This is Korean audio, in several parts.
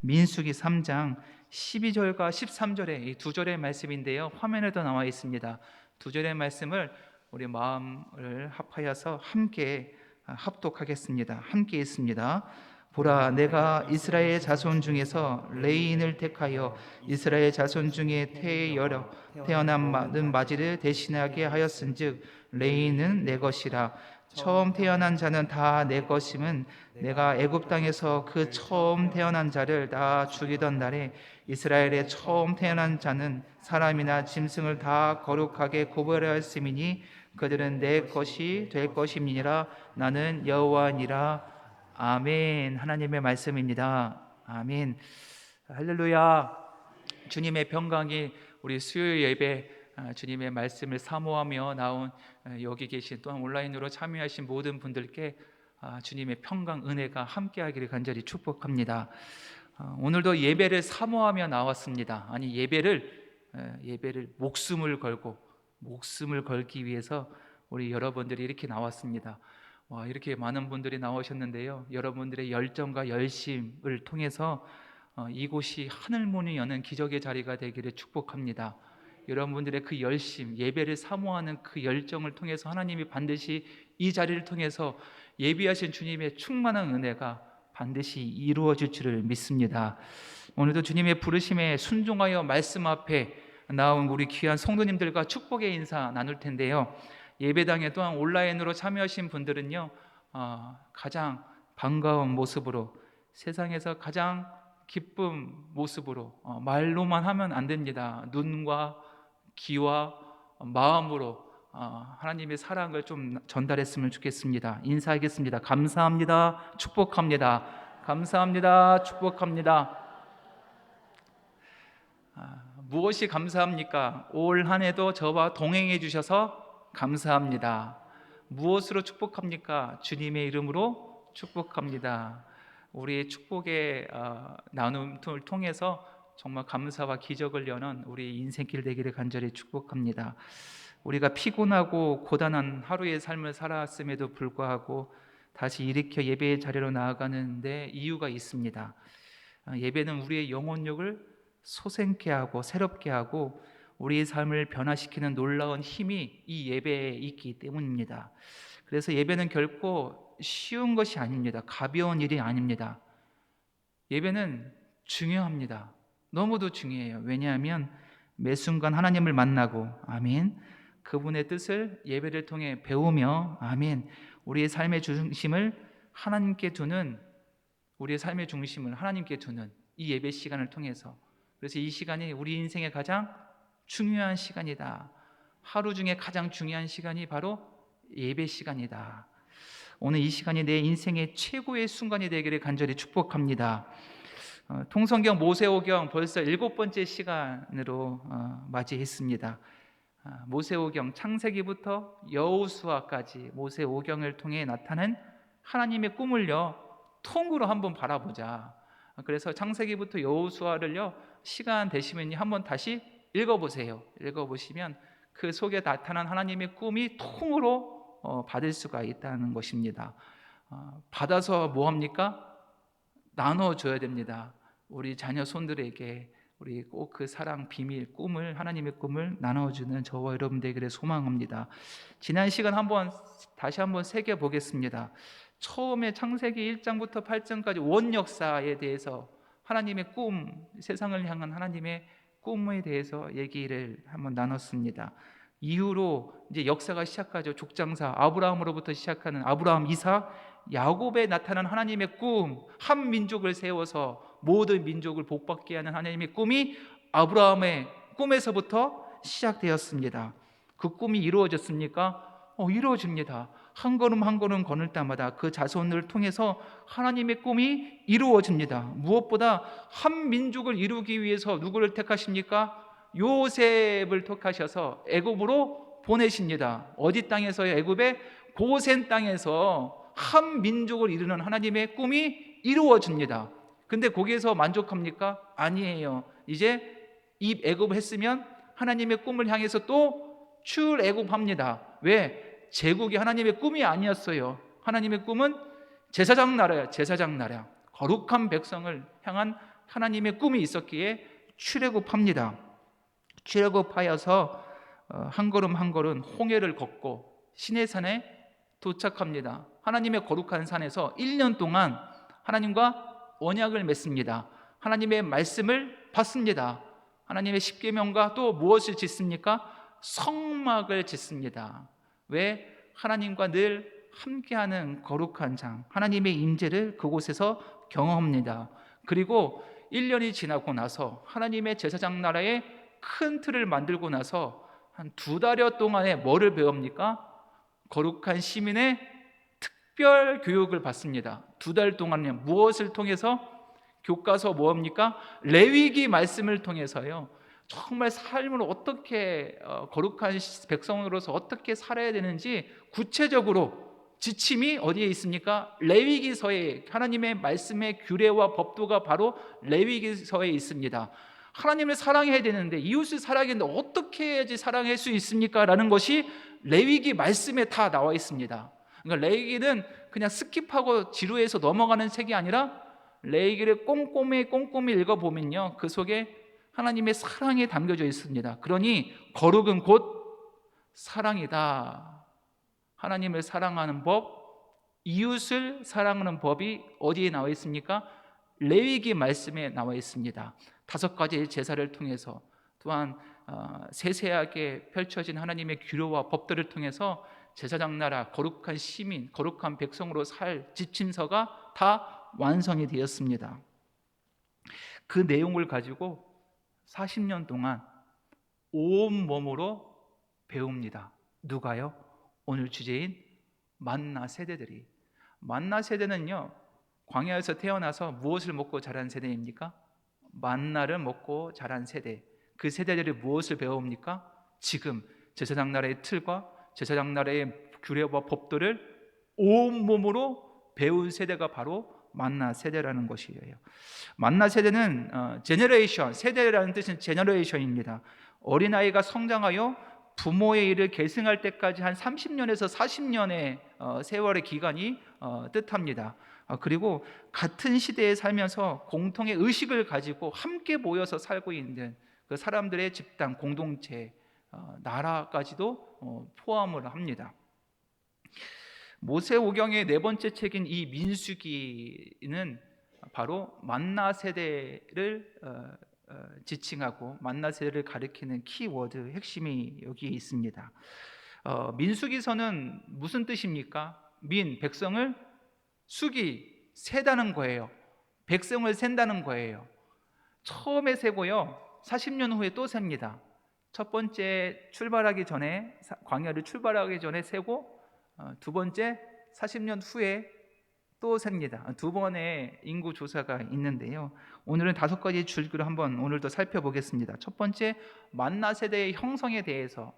민수기 3장 12절과 13절의 이 두 절의 말씀인데요, 화면에도 나와 있습니다. 두 절의 말씀을 우리 마음을 합하여서 함께 합독하겠습니다. 함께 있습니다. 보라, 내가 이스라엘 자손 중에서 레인을 택하여 이스라엘 자손 중에 태어난 많은 마지를 대신하게 하였은즉 레인은 내 것이라. 처음 태어난 자는 다 내 것임은 내가 애굽 땅에서 그 처음 태어난 자를 다 죽이던 날에 이스라엘의 처음 태어난 자는 사람이나 짐승을 다 거룩하게 구별하였음이니 그들은 내 것이 될 것임이니라. 나는 여호와니라. 아멘. 하나님의 말씀입니다. 아멘. 할렐루야. 주님의 평강이 우리 수요일 예배 주님의 말씀을 사모하며 나온 여기 계신 또한 온라인으로 참여하신 모든 분들께 주님의 평강 은혜가 함께하기를 간절히 축복합니다. 오늘도 예배를 사모하며 나왔습니다. 아니 예배를 목숨을 걸기 위해서 우리 여러분들이 이렇게 나왔습니다. 이렇게 많은 분들이 나오셨는데요, 여러분들의 열정과 열심을 통해서 이곳이 하늘문이 여는 기적의 자리가 되기를 축복합니다. 여러분들의 그 열심, 예배를 사모하는 그 열정을 통해서 하나님이 반드시 이 자리를 통해서 예비하신 주님의 충만한 은혜가 반드시 이루어질 줄을 믿습니다. 오늘도 주님의 부르심에 순종하여 말씀 앞에 나온 우리 귀한 성도님들과 축복의 인사 나눌 텐데요, 예배당에 또한 온라인으로 참여하신 분들은요, 가장 반가운 모습으로, 세상에서 가장 기쁜 모습으로, 말로만 하면 안 됩니다. 눈과 귀와 마음으로 하나님의 사랑을 좀 전달했으면 좋겠습니다. 인사하겠습니다. 감사합니다. 축복합니다. 감사합니다. 축복합니다. 무엇이 감사합니까? 올 한 해도 저와 동행해 주셔서 감사합니다. 무엇으로 축복합니까? 주님의 이름으로 축복합니다. 우리의 축복의 나눔을 통해서 정말 감사와 기적을 여는 우리 인생길 되기를 간절히 축복합니다. 우리가 피곤하고 고단한 하루의 삶을 살았음에도 불구하고 다시 일으켜 예배의 자리로 나아가는데 이유가 있습니다. 예배는 우리의 영혼력을 솟게 하고 새롭게 하고 우리의 삶을 변화시키는 놀라운 힘이 이 예배에 있기 때문입니다. 그래서 예배는 결코 쉬운 것이 아닙니다. 가벼운 일이 아닙니다. 예배는 중요합니다. 너무도 중요해요. 왜냐하면 매 순간 하나님을 만나고, 아멘, 그분의 뜻을 예배를 통해 배우며, 아멘, 우리의 삶의 중심을 하나님께 두는 이 예배 시간을 통해서, 그래서 이 시간이 우리 인생의 가장 중요한 시간이다. 하루 중에 가장 중요한 시간이 바로 예배 시간이다. 오늘 이 시간이 내 인생의 최고의 순간이 되기를 간절히 축복합니다. 통성경 모세오경 벌써 7번째 시간으로 맞이했습니다. 모세오경 창세기부터 여호수아까지 모세오경을 통해 나타난 하나님의 꿈을요, 통으로 한번 바라보자. 그래서 창세기부터 여호수아를요, 시간 되시면 한번 다시 읽어보세요. 읽어보시면 그 속에 나타난 하나님의 꿈이 통으로 받을 수가 있다는 것입니다. 받아서 뭐합니까? 나눠줘야 됩니다. 우리 자녀 손들에게 우리 꼭 그 사랑, 비밀, 꿈을, 하나님의 꿈을 나눠주는 저와 여러분 되기를 소망합니다. 지난 시간 다시 한번 새겨보겠습니다. 처음에 창세기 1장부터 8장까지 원 역사에 대해서 하나님의 꿈, 세상을 향한 하나님의 꿈에 대해서 얘기를 한번 나눴습니다. 이후로 이제 역사가 시작하죠. 족장사 아브라함으로부터 시작하는 아브라함, 이삭, 야곱에 나타난 하나님의 꿈, 한 민족을 세워서 모든 민족을 복받게 하는 하나님의 꿈이 아브라함의 꿈에서부터 시작되었습니다. 그 꿈이 이루어졌습니까? 이루어집니다. 한 걸음 한 걸음 걸을 때마다 그 자손을 통해서 하나님의 꿈이 이루어집니다. 무엇보다 한 민족을 이루기 위해서 누구를 택하십니까? 요셉을 택하셔서 애굽으로 보내십니다. 어디 땅에서요? 애굽의 고센 땅에서 한 민족을 이루는 하나님의 꿈이 이루어집니다. 근데 거기에서 만족합니까? 아니에요. 이제 이 애굽을 했으면 하나님의 꿈을 향해서 또 출애굽합니다. 왜? 제국이 하나님의 꿈이 아니었어요. 하나님의 꿈은 제사장 나라야. 제사장 나라, 거룩한 백성을 향한 하나님의 꿈이 있었기에 출애굽합니다. 출애굽하여서 한 걸음 한 걸음 홍해를 걷고 시내산에 도착합니다. 하나님의 거룩한 산에서 1년 동안 하나님과 언약을 맺습니다. 하나님의 말씀을 받습니다. 하나님의 십계명과 또 무엇을 짓습니까? 성막을 짓습니다. 왜? 하나님과 늘 함께하는 거룩한 장, 하나님의 임재를 그곳에서 경험합니다. 그리고 1년이 지나고 나서 하나님의 제사장 나라의 큰 틀을 만들고 나서 한 2달여 동안에 뭐를 배웁니까? 거룩한 시민의 특별 교육을 받습니다. 2달 동안에 무엇을 통해서? 교과서 뭐합니까? 레위기 말씀을 통해서요. 정말 삶을 어떻게 거룩한 백성으로서 어떻게 살아야 되는지 구체적으로 지침이 어디에 있습니까? 레위기서에 하나님의 말씀의 규례와 법도가 바로 레위기서에 있습니다. 하나님을 사랑해야 되는데 이웃을 사랑해야 되는데 어떻게 해야지 사랑할 수 있습니까? 라는 것이 레위기 말씀에 다 나와 있습니다. 그러니까 레위기는 그냥 스킵하고 지루해서 넘어가는 책이 아니라 레위기를 꼼꼼히 읽어보면요, 그 속에 하나님의 사랑이 담겨져 있습니다. 그러니 거룩은 곧 사랑이다. 하나님을 사랑하는 법, 이웃을 사랑하는 법이 어디에 나와 있습니까? 레위기 말씀에 나와 있습니다. 5가지의 제사를 통해서 또한 세세하게 펼쳐진 하나님의 규례와 법들을 통해서 제사장 나라, 거룩한 시민, 거룩한 백성으로 살 지침서가 다 완성이 되었습니다. 그 내용을 가지고 40년 동안 온몸으로 배웁니다. 누가요? 오늘 주제인 만나 세대들이. 만나 세대는요, 광야에서 태어나서 무엇을 먹고 자란 세대입니까? 만나를 먹고 자란 세대. 그 세대들이 무엇을 배웁니까? 지금 제사장 나라의 틀과 제사장 나라의 규례와 법도를 온몸으로 배운 세대가 바로 만나 세대라는 것이에요. 만나 세대는 제너레이션, 세대라는 뜻은 제너레이션입니다. 어린아이가 성장하여 부모의 일을 계승할 때까지 한 30년에서 40년의 세월의 기간이 뜻합니다. 그리고 같은 시대에 살면서 공통의 의식을 가지고 함께 모여서 살고 있는 그 사람들의 집단, 공동체, 나라까지도 포함을 합니다. 모세오경의 4번째 책인 이 민수기는 바로 만나 세대를 지칭하고 만나 세대를 가리키는 키워드 핵심이 여기에 있습니다. 민수기서는 무슨 뜻입니까? 민, 백성을, 수기, 세다는 거예요. 백성을 센다는 거예요. 처음에 세고요, 40년 후에 또 셉니다. 첫 번째 출발하기 전에, 광야를 출발하기 전에 세고, 두 번째 40년 후에 또 셉니다. 2번의 인구 조사가 있는데요, 오늘은 5가지 줄기로 한번 오늘도 살펴보겠습니다. 첫 번째, 만나 세대의 형성에 대해서,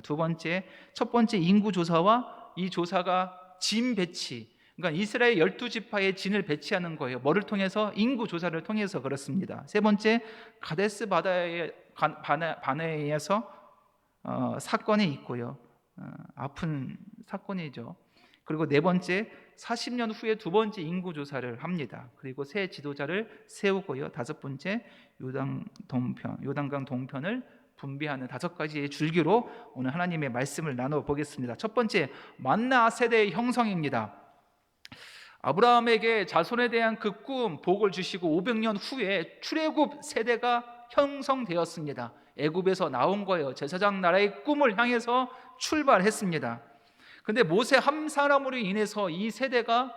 첫 번째 인구 조사와 이 조사가 진 배치, 그러니까 이스라엘 12지파의 진을 배치하는 거예요. 뭐를 통해서? 인구 조사를 통해서 그렇습니다. 세 번째, 가데스 바네에서 사건이 있고요. 아픈 사건이죠. 그리고 4번째, 40년 후에 2번째 인구 조사를 합니다. 그리고 새 지도자를 세우고요. 5번째, 요단강 동편을 분배하는 5가지의 줄기로 오늘 하나님의 말씀을 나눠보겠습니다. 첫 번째, 만나 세대의 형성입니다. 아브라함에게 자손에 대한 그 꿈, 복을 주시고 500년 후에 출애굽 세대가 형성되었습니다. 애굽에서 나온 거예요. 제사장 나라의 꿈을 향해서 출발했습니다. 근데 모세 한 사람으로 인해서 이 세대가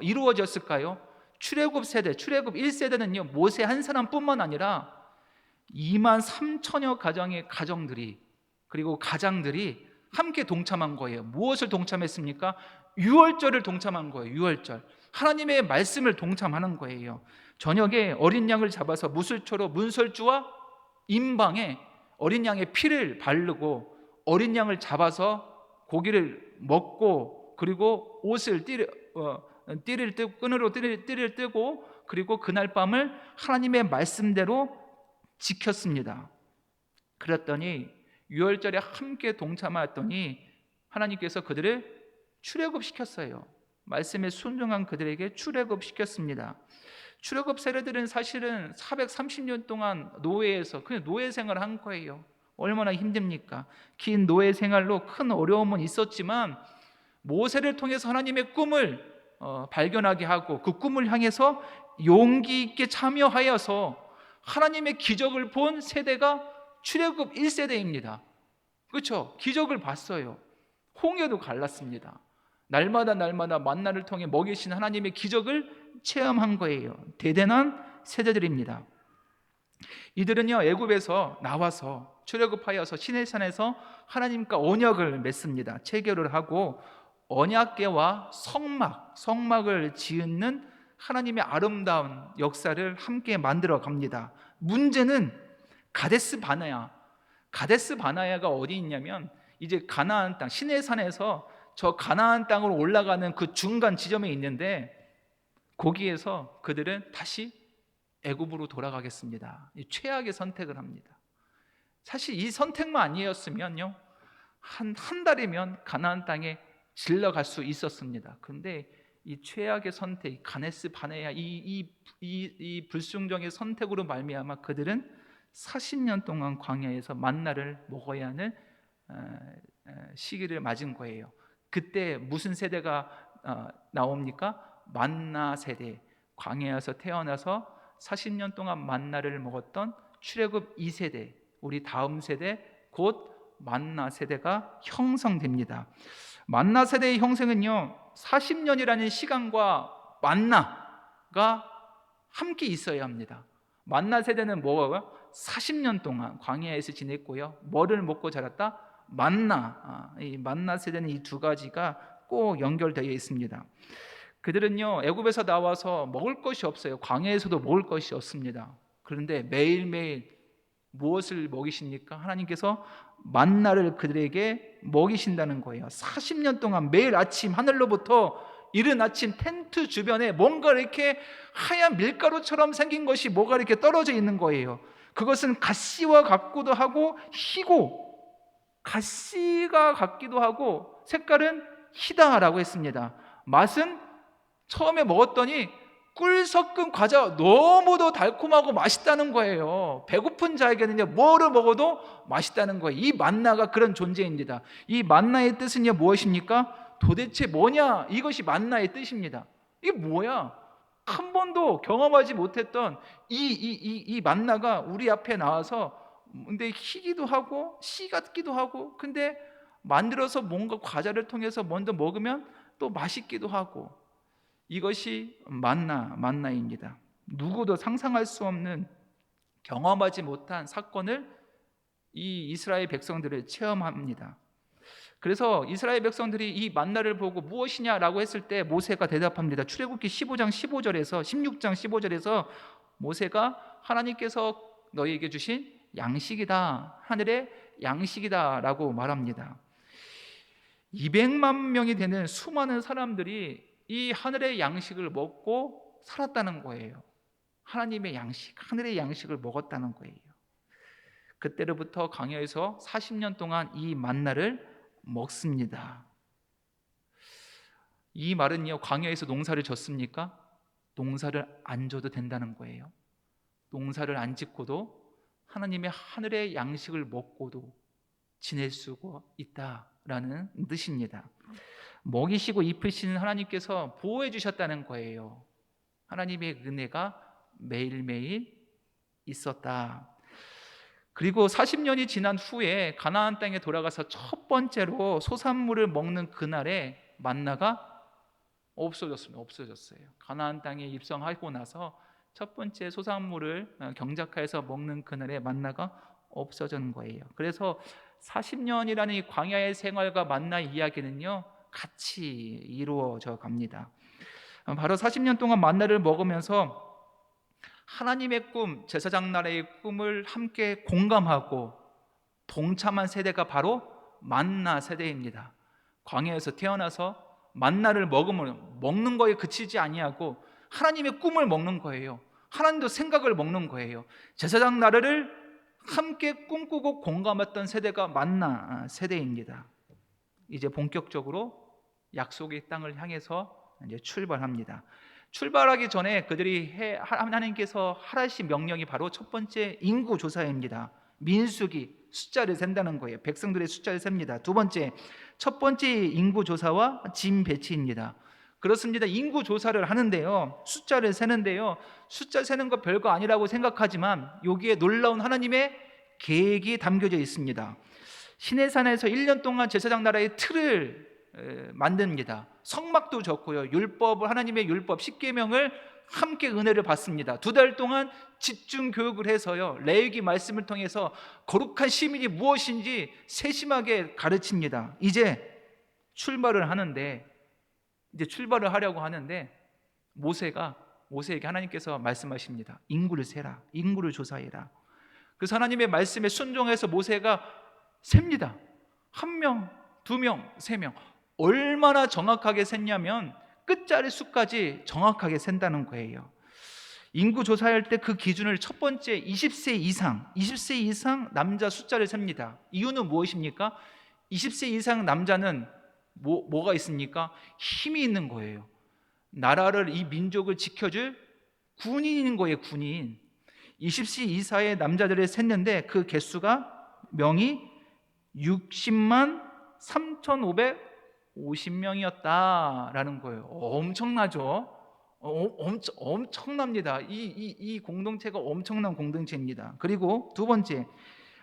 이루어졌을까요? 출애굽 세대, 출애굽 1세대는요, 모세 한 사람뿐만 아니라 2만 3천여 가정의 가정들이, 그리고 가장들이 함께 동참한 거예요. 무엇을 동참했습니까? 유월절을 동참한 거예요. 유월절, 하나님의 말씀을 동참하는 거예요. 저녁에 어린 양을 잡아서 무술초로 문설주와 임방에 어린 양의 피를 바르고 어린 양을 잡아서 고기를 먹고, 그리고 옷을 띠를 뜨고, 그리고 그날 밤을 하나님의 말씀대로 지켰습니다. 그랬더니 유월절에 함께 동참하였더니 하나님께서 그들을 출애굽시켰어요. 말씀에 순종한 그들에게 출애굽시켰습니다. 출애굽 세례들은 사실은 430년 동안 노예에서 그냥 노예 생활을 한 거예요. 얼마나 힘듭니까? 긴 노예 생활로 큰 어려움은 있었지만 모세를 통해서 하나님의 꿈을 발견하게 하고 그 꿈을 향해서 용기 있게 참여하여서 하나님의 기적을 본 세대가 출애굽 1세대입니다. 그렇죠? 기적을 봤어요. 홍해도 갈랐습니다. 날마다 만나를 통해 먹이신 하나님의 기적을 체험한 거예요. 대단한 세대들입니다. 이들은요, 애굽에서 나와서 출애굽하여서 시내산에서 하나님과 언약을 맺습니다. 체결을 하고 언약궤와 성막을 지은 하나님의 아름다운 역사를 함께 만들어 갑니다. 문제는 가데스 바나야가 어디 있냐면 이제 가나안 땅 시내산에서 저 가나안 땅으로 올라가는 그 중간 지점에 있는데 거기에서 그들은 다시 애굽으로 돌아가겠습니다. 최악의 선택을 합니다. 사실 이 선택만 아니었으면요, 한 달이면 가나안 땅에 질러갈 수 있었습니다. 그런데 이 최악의 선택, 가데스 바네아 이 불순종의 선택으로 말미암아 그들은 40년 동안 광야에서 만나를 먹어야 하는 시기를 맞은 거예요. 그때 무슨 세대가 나옵니까? 만나 세대. 광야에서 태어나서 40년 동안 만나를 먹었던 출애굽 2세대, 우리 다음 세대 곧 만나 세대가 형성됩니다. 만나 세대의 형성은요, 40년이라는 시간과 만나가 함께 있어야 합니다. 만나 세대는 뭐예요? 40년 동안 광야에서 지냈고요, 뭐를 먹고 자랐다? 만나. 이 만나 세대는 이 두 가지가 꼭 연결되어 있습니다. 그들은요, 애굽에서 나와서 먹을 것이 없어요. 광야에서도 먹을 것이 없습니다. 그런데 매일매일 무엇을 먹이십니까? 하나님께서 만나를 그들에게 먹이신다는 거예요. 40년 동안 매일 아침 하늘로부터 이른 아침 텐트 주변에 뭔가 이렇게 하얀 밀가루처럼 생긴 것이 뭐가 이렇게 떨어져 있는 거예요. 그것은 가시와 같기도 하고 희고, 가시가 같기도 하고 색깔은 희다라고 했습니다. 맛은 처음에 먹었더니 꿀 섞은 과자, 너무도 달콤하고 맛있다는 거예요. 배고픈 자에게는요, 뭐를 먹어도 맛있다는 거예요. 이 만나가 그런 존재입니다. 이 만나의 뜻은요, 무엇입니까? 도대체 뭐냐? 이것이 만나의 뜻입니다. 이게 뭐야? 한 번도 경험하지 못했던 이 만나가 우리 앞에 나와서, 근데 희기도 하고 씨 같기도 하고, 근데 만들어서 뭔가 과자를 통해서 먼저 먹으면 또 맛있기도 하고, 이것이 만나입니다. 누구도 상상할 수 없는, 경험하지 못한 사건을 이 이스라엘 백성들을 체험합니다. 그래서 이스라엘 백성들이 이 만나를 보고 무엇이냐라고 했을 때 모세가 대답합니다. 출애굽기 15장 15절에서 16장 15절에서 모세가 하나님께서 너희에게 주신 양식이다, 하늘의 양식이다라고 말합니다. 200만 명이 되는 수많은 사람들이 이 하늘의 양식을 먹고 살았다는 거예요. 하나님의 양식, 하늘의 양식을 먹었다는 거예요. 그때로부터 광야에서 40년 동안 이 만나를 먹습니다. 이 말은요, 광야에서 농사를 졌습니까? 농사를 안 져도 된다는 거예요. 농사를 안 짓고도 하나님의 하늘의 양식을 먹고도 지낼 수가 있다라는 뜻입니다. 먹이시고 입히시는 하나님께서 보호해 주셨다는 거예요. 하나님의 은혜가 매일매일 있었다. 그리고 40년이 지난 후에 가나안 땅에 돌아가서 첫 번째로 소산물을 먹는 그날에 만나가 없어졌어요. 가나안 땅에 입성하고 나서 첫 번째 소산물을 경작하여서 먹는 그날에 만나가 없어진 거예요. 그래서 40년이라는 이 광야의 생활과 만나 이야기는요, 같이 이루어져 갑니다. 바로 40년 동안 만나를 먹으면서 하나님의 꿈, 제사장 나라의 꿈을 함께 공감하고 동참한 세대가 바로 만나 세대입니다. 광야에서 태어나서 만나를 먹는 거에 그치지 아니하고 하나님의 꿈을 먹는 거예요. 하나님도 생각을 먹는 거예요. 제사장 나라를 함께 꿈꾸고 공감했던 세대가 만나 세대입니다. 이제 본격적으로 약속의 땅을 향해서 이제 출발합니다. 출발하기 전에 그들이 하나님께서 하라신 명령이 바로 첫 번째 인구 조사입니다. 민수기 숫자를 센다는 거예요. 백성들의 숫자를 셉니다. 두 번째, 첫 번째 인구 조사와 짐 배치입니다. 그렇습니다. 인구 조사를 하는데요, 숫자를 세는데요, 숫자 세는 거 별거 아니라고 생각하지만 여기에 놀라운 하나님의 계획이 담겨져 있습니다. 시내산에서 1년 동안 제사장 나라의 틀을 만듭니다. 성막도 졌고요, 율법을, 하나님의 율법 10계명을 함께 은혜를 받습니다. 2달 동안 집중 교육을 해서요, 레위기 말씀을 통해서 거룩한 시민이 무엇인지 세심하게 가르칩니다. 이제 출발을 하려고 하는데 모세에게 하나님께서 말씀하십니다. 인구를 세라, 인구를 조사해라. 그래서 하나님의 말씀에 순종해서 모세가 셉니다. 1명, 2명, 3명. 얼마나 정확하게 셌냐면 끝자리 수까지 정확하게 센다는 거예요. 인구 조사할 때 그 기준을 첫 번째 20세 이상 남자 숫자를 셉니다. 이유는 무엇입니까? 20세 이상 남자는 뭐가 있습니까? 힘이 있는 거예요. 나라를, 이 민족을 지켜줄 군인인 거예요. 군인. 20세 이사의 남자들을 셌는데 그 개수가 명이 60만 3,550명이었다라는 거예요. 엄청나죠? 엄청납니다. 이 공동체가 엄청난 공동체입니다. 그리고 두 번째,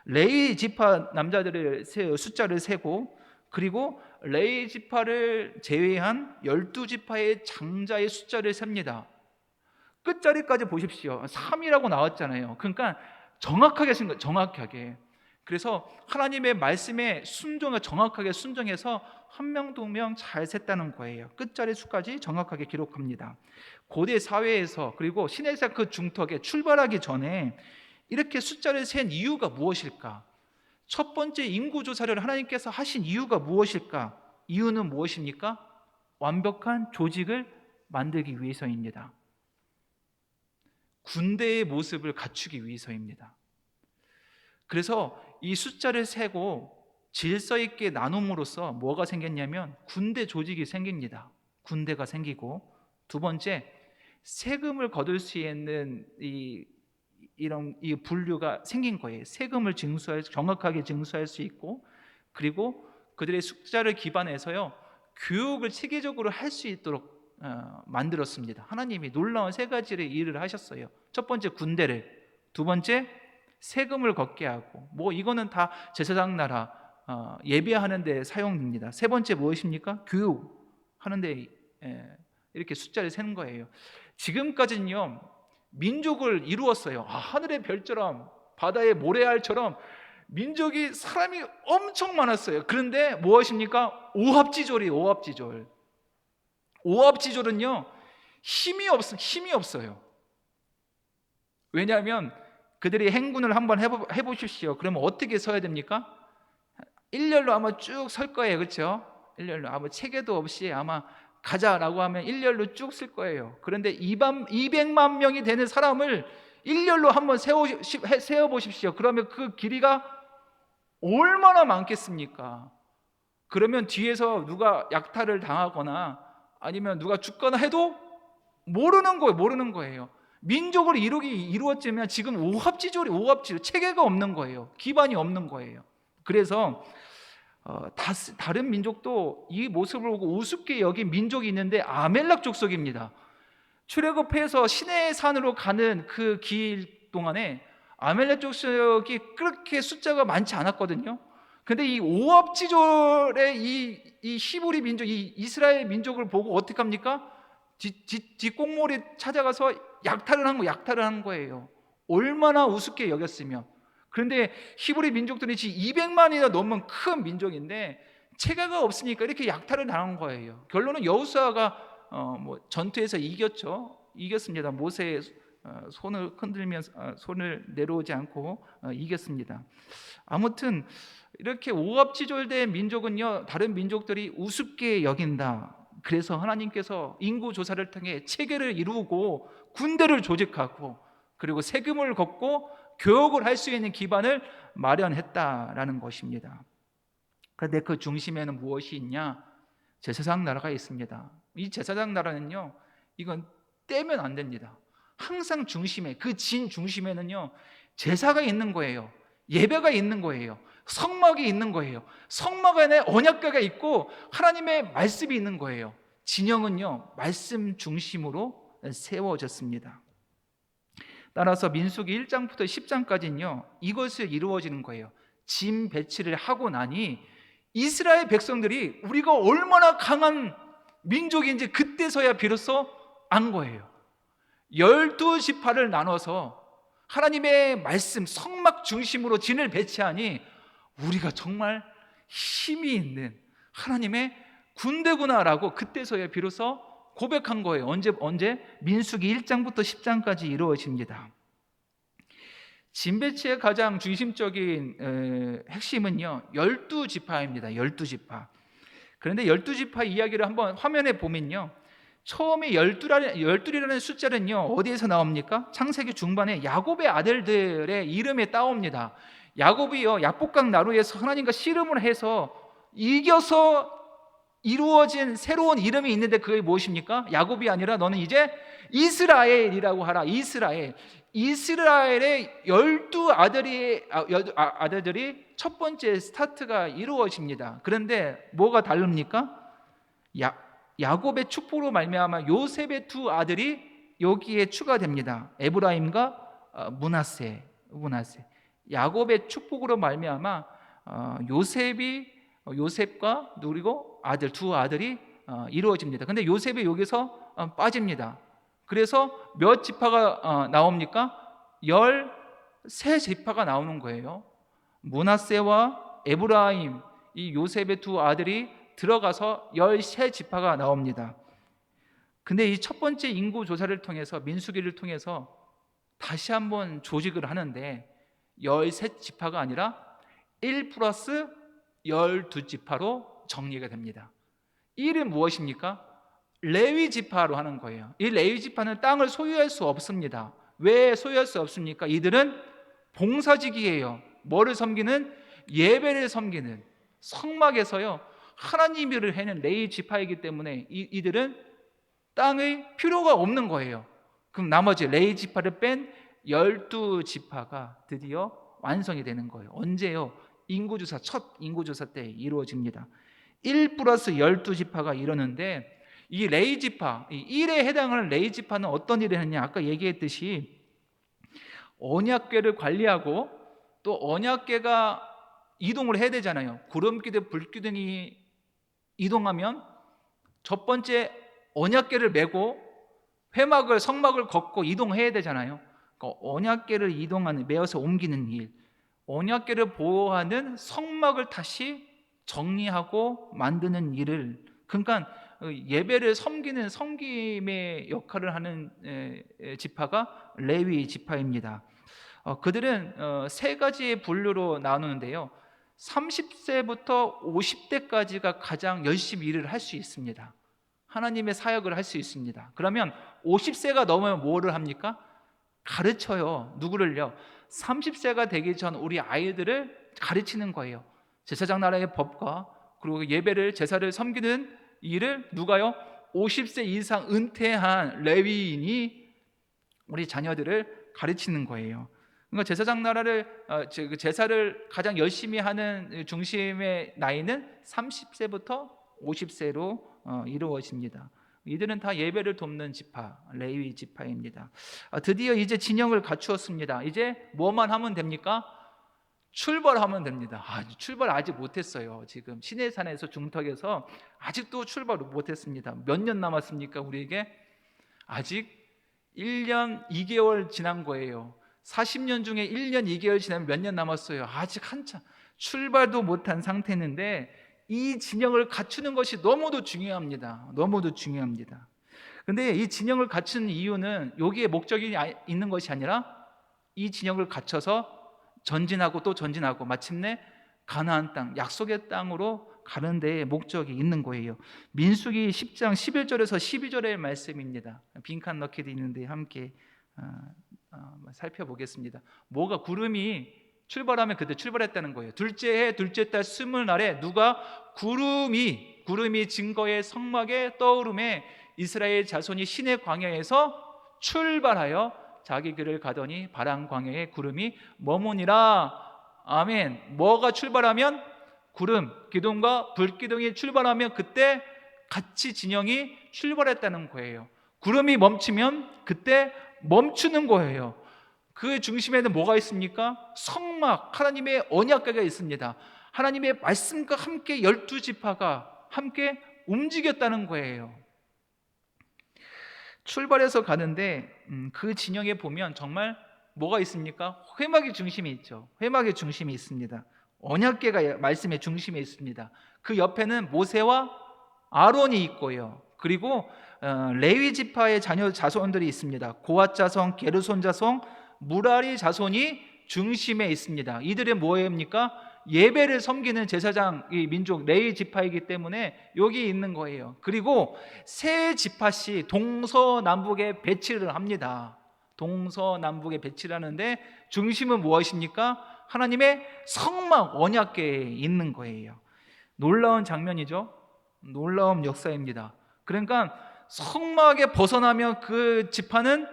레위 지파 남자들의 숫자를 세고, 그리고 레위 지파를 제외한 12지파의 장자의 숫자를 셉니다. 끝자리까지 보십시오. 3이라고 나왔잖아요. 그러니까 정확하게 쓴 거예요. 정확하게. 그래서 하나님의 말씀에 정확하게 순종해서 1명, 2명 잘 셌다는 거예요. 끝자리 수까지 정확하게 기록합니다. 고대 사회에서, 그리고 시내산 그 중턱에 출발하기 전에 이렇게 숫자를 센 이유가 무엇일까? 첫 번째 인구조사를 하나님께서 하신 이유가 무엇일까? 이유는 무엇입니까? 완벽한 조직을 만들기 위해서입니다. 군대의 모습을 갖추기 위해서입니다. 그래서 이 숫자를 세고 질서 있게 나눔으로써 뭐가 생겼냐면 군대 조직이 생깁니다. 군대가 생기고, 두 번째, 세금을 거둘 수 있는 이 분류가 생긴 거예요. 세금을 정확하게 징수할 수 있고, 그리고 그들의 숫자를 기반해서요, 교육을 체계적으로 할 수 있도록 만들었습니다. 하나님이 놀라운 3가지의 일을 하셨어요. 첫 번째 군대를, 두 번째 세금을 걷게 하고, 이거는 다 제사장 나라 예배하는 데 사용됩니다. 세 번째 무엇입니까? 교육하는 데 이렇게 숫자를 세는 거예요. 지금까지는요, 민족을 이루었어요. 하늘의 별처럼, 바다의 모래알처럼 민족이, 사람이 엄청 많았어요. 그런데 무엇입니까? 오합지졸이에요. 오합지졸은요, 힘이 없어요. 왜냐하면 그들이 행군을 한번 해보십시오. 그러면 어떻게 서야 됩니까? 일렬로 아마 쭉 설 거예요. 그렇죠? 일렬로 아마 체계도 없이 아마 가자라고 하면 일렬로 쭉 쓸 거예요. 그런데 200만 명이 되는 사람을 일렬로 한번 세워보십시오. 그러면 그 길이가 얼마나 많겠습니까? 그러면 뒤에서 누가 약탈을 당하거나 아니면 누가 죽거나 해도 모르는 거예요. 민족을 이루었지만 지금 오합지졸, 체계가 없는 거예요. 기반이 없는 거예요. 그래서 다른 민족도 이 모습을 보고 우습게 여긴 민족이 있는데 아멜렉 족속입니다. 출애굽해서 시내산으로 가는 그 길 동안에 아멜렉 족속이 그렇게 숫자가 많지 않았거든요. 근데 이 오합지졸의 이 히브리 민족, 이 이스라엘 민족을 보고 어떻게 합니까? 뒷공몰이 찾아가서 약탈을 한 거예요. 얼마나 우습게 여겼으면. 그런데 히브리 민족들이 200만이나 넘는 큰 민족인데 체계가 없으니까 이렇게 약탈을 당한 거예요. 결론은 여호수아가 전투에서 이겼습니다. 모세의 손을 흔들면서 손을 내려오지 않고 이겼습니다. 아무튼 이렇게 오합지졸된 민족은요, 다른 민족들이 우습게 여긴다. 그래서 하나님께서 인구 조사를 통해 체계를 이루고 군대를 조직하고, 그리고 세금을 걷고 교육을 할 수 있는 기반을 마련했다라는 것입니다. 그런데 그 중심에는 무엇이 있냐? 제사장 나라가 있습니다. 이 제사장 나라는요, 이건 떼면 안 됩니다. 항상 중심에, 그 진 중심에는요, 제사가 있는 거예요. 예배가 있는 거예요. 성막이 있는 거예요. 성막 안에 언약궤가 있고 하나님의 말씀이 있는 거예요. 진영은요, 말씀 중심으로 세워졌습니다. 따라서 민수기 1장부터 10장까지는요, 이것이 이루어지는 거예요. 짐 배치를 하고 나니 이스라엘 백성들이 우리가 얼마나 강한 민족인지 그때서야 비로소 안 거예요. 12지파를 나눠서 하나님의 말씀 성막 중심으로 진을 배치하니 우리가 정말 힘이 있는 하나님의 군대구나라고 그때서야 비로소 고백한 거예요. 언제? 민수기 1장부터 10장까지 이루어집니다. 짐 배치의 가장 중심적인 핵심은요, 12지파입니다. 12지파. 그런데 12지파 이야기를 한번 화면에 보면요, 처음에 12이라는 숫자는요, 어디에서 나옵니까? 창세기 중반에 야곱의 아들들의 이름에 따옵니다. 야곱이요, 야복강 나루에서 하나님과 씨름을 해서 이겨서 이루어진 새로운 이름이 있는데 그게 무엇입니까? 야곱이 아니라 너는 이제 이스라엘이라고 하라. 이스라엘. 이스라엘의 12아들들이 첫 번째 스타트가 이루어집니다. 그런데 뭐가 다릅니까? 야곱의 축복으로 말미암아 요셉의 두 아들이 여기에 추가됩니다. 에브라임과 므낫세. 야곱의 축복으로 말미암아 요셉과 그리고 두 아들이 이루어집니다. 근데 요셉이 여기서 빠집니다. 그래서 몇 지파가 나옵니까? 13지파가 나오는 거예요. 므낫세와 에브라임, 이 요셉의 두 아들이 들어가서 13지파가 나옵니다. 근데 이 첫 번째 인구 조사를 통해서, 민수기를 통해서 다시 한번 조직을 하는데 13지파가 아니라 1 플러스 12지파로 정리가 됩니다. 이 일은 무엇입니까? 레위 지파로 하는 거예요. 이 레위 지파는 땅을 소유할 수 없습니다. 왜 소유할 수 없습니까? 이들은 봉사직이에요. 뭐를 섬기는? 예배를 섬기는, 성막에서요 하나님 일을 해는 레위 지파이기 때문에 이들은 땅의 필요가 없는 거예요. 그럼 나머지 레위 지파를 뺀 12지파가 드디어 완성이 되는 거예요. 언제요? 첫 인구조사 때 이루어집니다. 1 플러스 12지파가 이루는데, 이 레위 지파, 이 1에 해당하는 레위 지파는 어떤 일을 했냐? 아까 얘기했듯이 언약궤를 관리하고 또 언약궤가 이동을 해야 되잖아요. 구름기둥, 불기둥이 이동하면 첫 번째 언약궤를 메고 성막을 걷고 이동해야 되잖아요. 그러니까 언약궤를 메어서 옮기는 일, 언약궤를 보호하는 성막을 다시 정리하고 만드는 일을, 그러니까 예배를 섬기는 섬김의 역할을 하는 지파가 레위 지파입니다. 그들은 세 가지의 분류로 나누는데요, 30세부터 50세까지가 가장 열심히 일을 할 수 있습니다. 하나님의 사역을 할 수 있습니다. 그러면 50세가 넘으면 뭐를 합니까? 가르쳐요. 누구를요? 30세가 되기 전 우리 아이들을 가르치는 거예요. 제사장 나라의 법과 그리고 제사를 섬기는 일을 누가요? 50세 이상 은퇴한 레위인이 우리 자녀들을 가르치는 거예요. 그러니까 제사장 나라를 제사를 가장 열심히 하는 중심의 나이는 30세부터 50세로 이루어집니다. 이들은 다 예배를 돕는 지파, 레위 지파입니다. 드디어 이제 진영을 갖추었습니다. 이제 뭐만 하면 됩니까? 출발하면 됩니다. 출발 아직 못했어요. 지금 시내산에서 중턱에서 아직도 출발을 못했습니다. 몇 년 남았습니까? 우리에게 아직 1년 2개월 지난 거예요. 40년 중에 1년 2개월 지나면 몇 년 남았어요. 아직 한참 출발도 못한 상태인데 이 진영을 갖추는 것이 너무도 중요합니다. 근데 이 진영을 갖추는 이유는 여기에 목적이 있는 것이 아니라 이 진영을 갖춰서 전진하고 또 전진하고 마침내 가나안 땅, 약속의 땅으로 가는 데에 목적이 있는 거예요. 민수기 10장 11절에서 12절의 말씀입니다. 빈칸 넣기도 있는데 함께 살펴보겠습니다. 구름이 출발하면 그때 출발했다는 거예요. 둘째 해 둘째 달 20날에 누가 구름이 증거의 성막에 떠오름에 이스라엘 자손이 시내 광야에서 출발하여 자기 길을 가더니 바람 광야에 구름이 머무니라. 아멘. 뭐가 출발하면? 구름, 기둥과 불기둥이 출발하면 그때 같이 진영이 출발했다는 거예요. 구름이 멈추면 그때 멈추는 거예요. 그 중심에는 뭐가 있습니까? 성막, 하나님의 언약궤가 있습니다. 하나님의 말씀과 함께 12지파가 함께 움직였다는 거예요. 출발해서 가는데 그 진영에 보면 정말 뭐가 있습니까? 회막의 중심이 있죠. 회막의 중심이 있습니다. 언약궤가 말씀의 중심에 있습니다. 그 옆에는 모세와 아론이 있고요. 그리고 레위 지파의 자손들이 있습니다. 고앗 자손, 게르손 자손, 무라리 자손이 중심에 있습니다. 이들은 뭐입니까? 예배를 섬기는 제사장 이 민족 레위 지파이기 때문에 여기 있는 거예요. 그리고 세 지파씩 동서남북에 배치를 합니다. 동서남북에 배치를 하는데 중심은 무엇입니까? 하나님의 성막 언약궤에 있는 거예요. 놀라운 장면이죠. 놀라운 역사입니다. 그러니까 성막에 벗어나면 그 지파는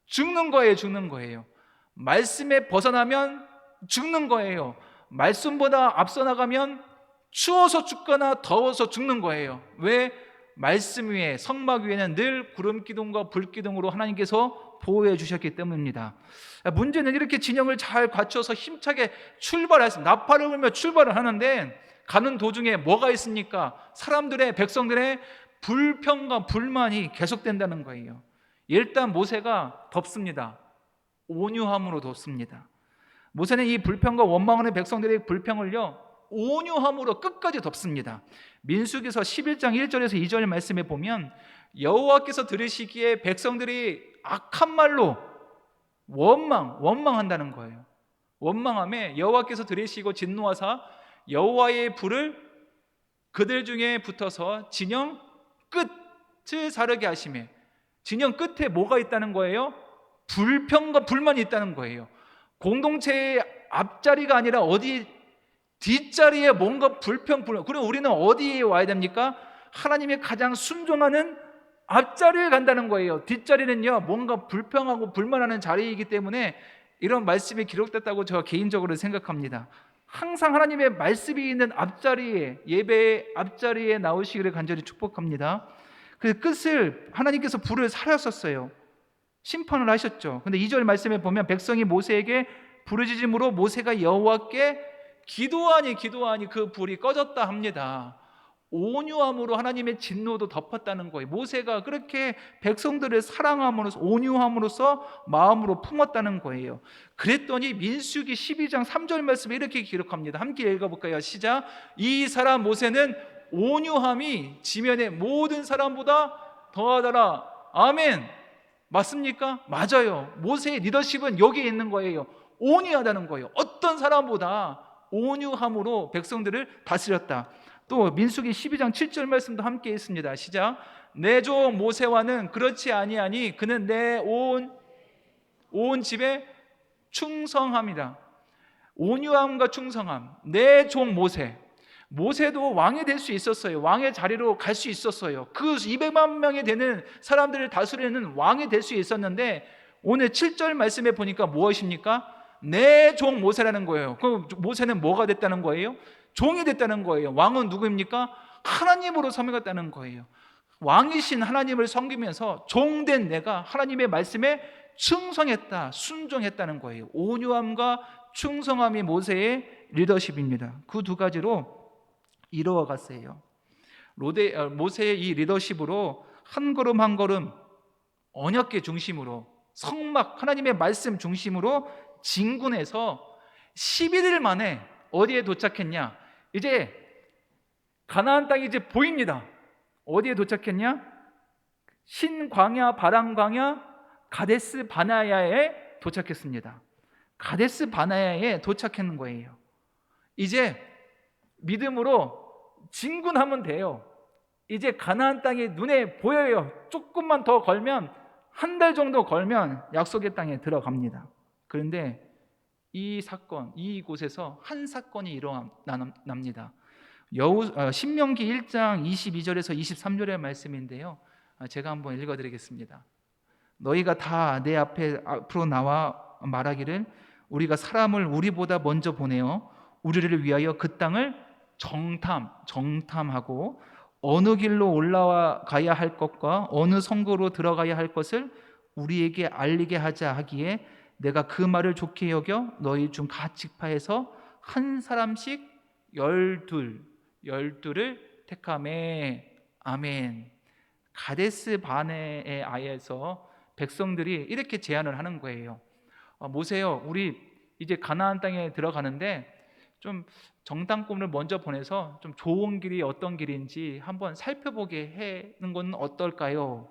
죽는 거예요. 말씀에 벗어나면 죽는 거예요. 말씀보다 앞서 나가면 추워서 죽거나 더워서 죽는 거예요. 왜? 말씀 위에, 성막 위에는 늘 구름 기둥과 불 기둥으로 하나님께서 보호해 주셨기 때문입니다. 문제는 이렇게 진영을 잘 갖춰서 힘차게 출발했습니다. 나팔을 불며 출발을 하는데 가는 도중에 뭐가 있습니까? 백성들의 불평과 불만이 계속된다는 거예요. 일단 모세가 덮습니다. 온유함으로 덮습니다. 모세는 이 불평과 원망하는 백성들의 불평을요 온유함으로 끝까지 덮습니다. 민수기서 11장 1절에서 2절 말씀에 보면 여호와께서 들으시기에 백성들이 악한 말로 원망한다는 거예요. 원망함에 여호와께서 들으시고 진노하사 여호와의 불을 그들 중에 붙어서 진영 끝을 사르게 하시매. 진영 끝에 뭐가 있다는 거예요? 불평과 불만이 있다는 거예요. 공동체의 앞자리가 아니라 어디 뒷자리에 뭔가 불평. 그럼 우리는 어디에 와야 됩니까? 하나님의 가장 순종하는 앞자리에 간다는 거예요. 뒷자리는요 뭔가 불평하고 불만하는 자리이기 때문에 이런 말씀이 기록됐다고 제가 개인적으로 생각합니다. 항상 하나님의 말씀이 있는 앞자리에, 예배의 앞자리에 나오시기를 간절히 축복합니다. 그 끝을 하나님께서 불을 사렸었어요. 심판을 하셨죠. 근데 2절 말씀에 보면 백성이 모세에게 부르짖음으로 모세가 여호와께 기도하니 그 불이 꺼졌다 합니다. 온유함으로 하나님의 진노도 덮었다는 거예요. 모세가 그렇게 백성들을 사랑함으로써 온유함으로써 마음으로 품었다는 거예요. 그랬더니 민수기 12장 3절 말씀에 이렇게 기록합니다. 함께 읽어볼까요? 시작. 이 사람 모세는 온유함이 지면의 모든 사람보다 더하더라. 아멘. 맞습니까? 맞아요. 모세의 리더십은 여기에 있는 거예요. 온유하다는 거예요. 어떤 사람보다 온유함으로 백성들을 다스렸다. 또 민수기 12장 7절 말씀도 함께 있습니다. 시작. 내 종 모세와는 그렇지 아니하니 그는 내 온 집에 충성함이다. 온유함과 충성함. 내 종 모세도 왕이 될 수 있었어요. 왕의 자리로 갈 수 있었어요. 그 200만 명이 되는 사람들을 다스리는 왕이 될 수 있었는데 오늘 7절 말씀에 보니까 무엇입니까? 내 종 모세라는 거예요. 그 모세는 뭐가 됐다는 거예요? 종이 됐다는 거예요. 왕은 누구입니까? 하나님으로 섬겼다는 거예요. 왕이신 하나님을 섬기면서 종된 내가 하나님의 말씀에 충성했다, 순종했다는 거예요. 온유함과 충성함이 모세의 리더십입니다. 그 두 가지로 이루어갔어요. 모세의 이 리더십으로 한 걸음 한 걸음 언약궤 중심으로 성막 하나님의 말씀 중심으로 진군해서 11일 만에 어디에 도착했냐? 이제 가나안 땅이 이제 보입니다. 어디에 도착했냐? 신광야, 바람광야, 가데스 바네아에 도착했습니다. 가데스 바네아에 도착했는 거예요. 이제 믿음으로 진군하면 돼요. 이제 가나안 땅이 눈에 보여요. 조금만 더 걸면 한 달 정도 걸면 약속의 땅에 들어갑니다. 그런데 이 사건, 이곳에서 한 사건이 일어납니다. 신명기 1장 22절에서 23절의 말씀인데요. 제가 한번 읽어드리겠습니다. 너희가 다 내 앞으로 나와 말하기를 우리가 사람을 우리보다 먼저 보내어 우리를 위하여 그 땅을 정탐하고 어느 길로 올라와 가야 할 것과 어느 성읍으로 들어가야 할 것을 우리에게 알리게 하자 하기에 내가 그 말을 좋게 여겨 너희 중 각 지파에서 한 사람씩 열둘을 택하매. 아멘. 가데스 바네의 아이에서 백성들이 이렇게 제안을 하는 거예요. 모세요, 우리 이제 가나안 땅에 들어가는데 좀 정탐꾼을 먼저 보내서 좀 좋은 길이 어떤 길인지 한번 살펴보게 하는 건 어떨까요?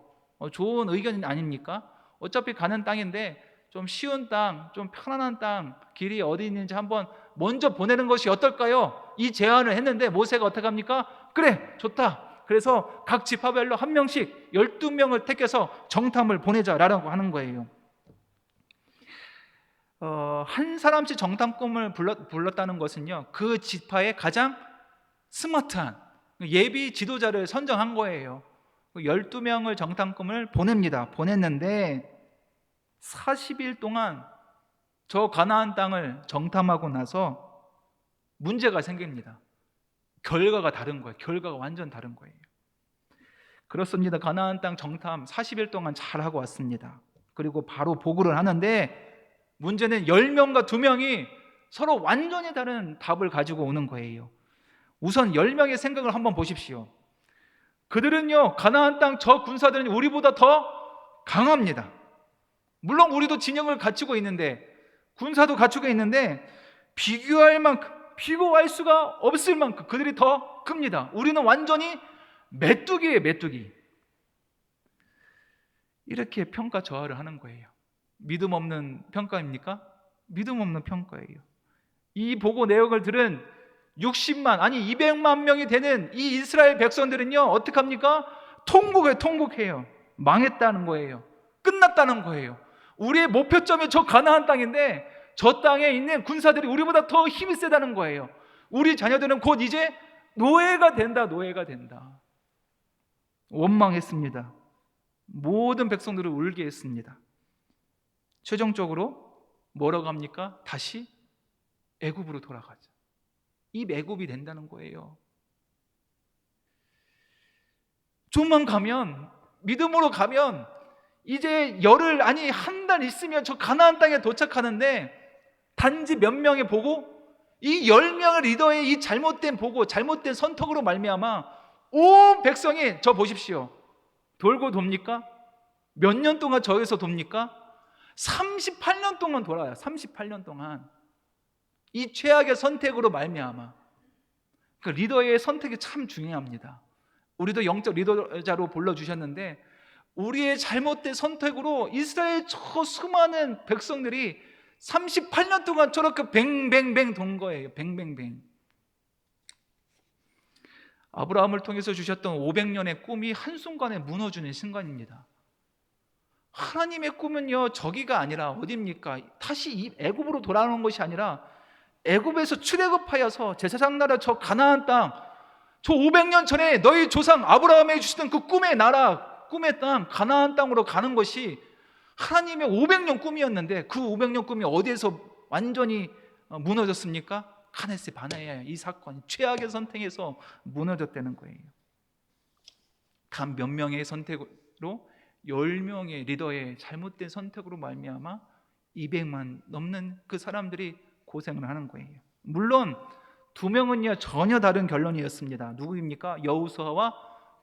좋은 의견 아닙니까? 어차피 가는 땅인데 좀 쉬운 땅, 좀 편안한 땅, 길이 어디 있는지 한번 먼저 보내는 것이 어떨까요? 이 제안을 했는데 모세가 어떻게 합니까? 그래, 좋다. 그래서 각 지파별로 한 명씩 12명을 택해서 정탐을 보내자라고 하는 거예요. 한 사람씩 정탐꾼을 불렀다는 것은요, 그 지파의 가장 스마트한 예비 지도자를 선정한 거예요. 12명을 정탐꾼을 보냈는데 40일 동안 저 가나안 땅을 정탐하고 나서 문제가 생깁니다. 결과가 다른 거예요. 결과가 완전 다른 거예요. 그렇습니다. 가나안 땅 정탐 40일 동안 잘 하고 왔습니다. 그리고 바로 보고를 하는데 문제는 10명과 2명이 서로 완전히 다른 답을 가지고 오는 거예요. 우선 10명의 생각을 한번 보십시오. 그들은요, 가나안 땅 저 군사들은 우리보다 더 강합니다. 물론 우리도 진영을 갖추고 있는데, 군사도 갖추고 있는데 비교할 수가 없을 만큼 그들이 더 큽니다. 우리는 완전히 메뚜기예요, 메뚜기. 이렇게 평가 저하를 하는 거예요. 믿음 없는 평가입니까? 믿음 없는 평가예요. 이 보고 내역을 들은 60만 아니 200만 명이 되는 이 이스라엘 백성들은요, 어떡합니까? 통곡해요. 망했다는 거예요. 끝났다는 거예요. 우리의 목표점이 저 가나안 땅인데 저 땅에 있는 군사들이 우리보다 더 힘이 세다는 거예요. 우리 자녀들은 곧 이제 노예가 된다. 원망했습니다. 모든 백성들을 울게 했습니다. 최종적으로 뭐라고 합니까? 다시 애굽으로 돌아가자. 이 애굽이 된다는 거예요. 좀만 가면, 믿음으로 가면 이제 한 달 있으면 저 가나안 땅에 도착하는데 단지 몇 명의 보고, 이 10명의 리더의 이 잘못된 보고, 잘못된 선택으로 말미암아 온 백성이 저 보십시오. 돌고 돕니까? 몇 년 동안 저기서 돕니까? 38년 동안 돌아요. 38년 동안. 이 최악의 선택으로 말미암아. 그 리더의 선택이 참 중요합니다. 우리도 영적 리더자로 불러주셨는데 우리의 잘못된 선택으로 이스라엘 저 수많은 백성들이 38년 동안 저렇게 뱅뱅뱅 돈 거예요. 뱅뱅뱅. 아브라함을 통해서 주셨던 500년의 꿈이 한순간에 무너지는 순간입니다. 하나님의 꿈은요, 저기가 아니라 어디입니까? 다시 이 애굽으로 돌아오는 것이 아니라 애굽에서 출애굽하여서 제사장 나라 저 가나안 땅, 저 500년 전에 너희 조상 아브라함에게 주시던 그 꿈의 나라, 꿈의 땅, 가나안 땅으로 가는 것이 하나님의 500년 꿈이었는데 그 500년 꿈이 어디에서 완전히 무너졌습니까? 카데스 바네아의 이 사건이 최악의 선택에서 무너졌다는 거예요. 단 몇 명의 선택으로 10명의 리더의 잘못된 선택으로 말미암아 200만 넘는 그 사람들이 고생을 하는 거예요. 물론 2명은요 전혀 다른 결론이었습니다. 누구입니까? 여호수아와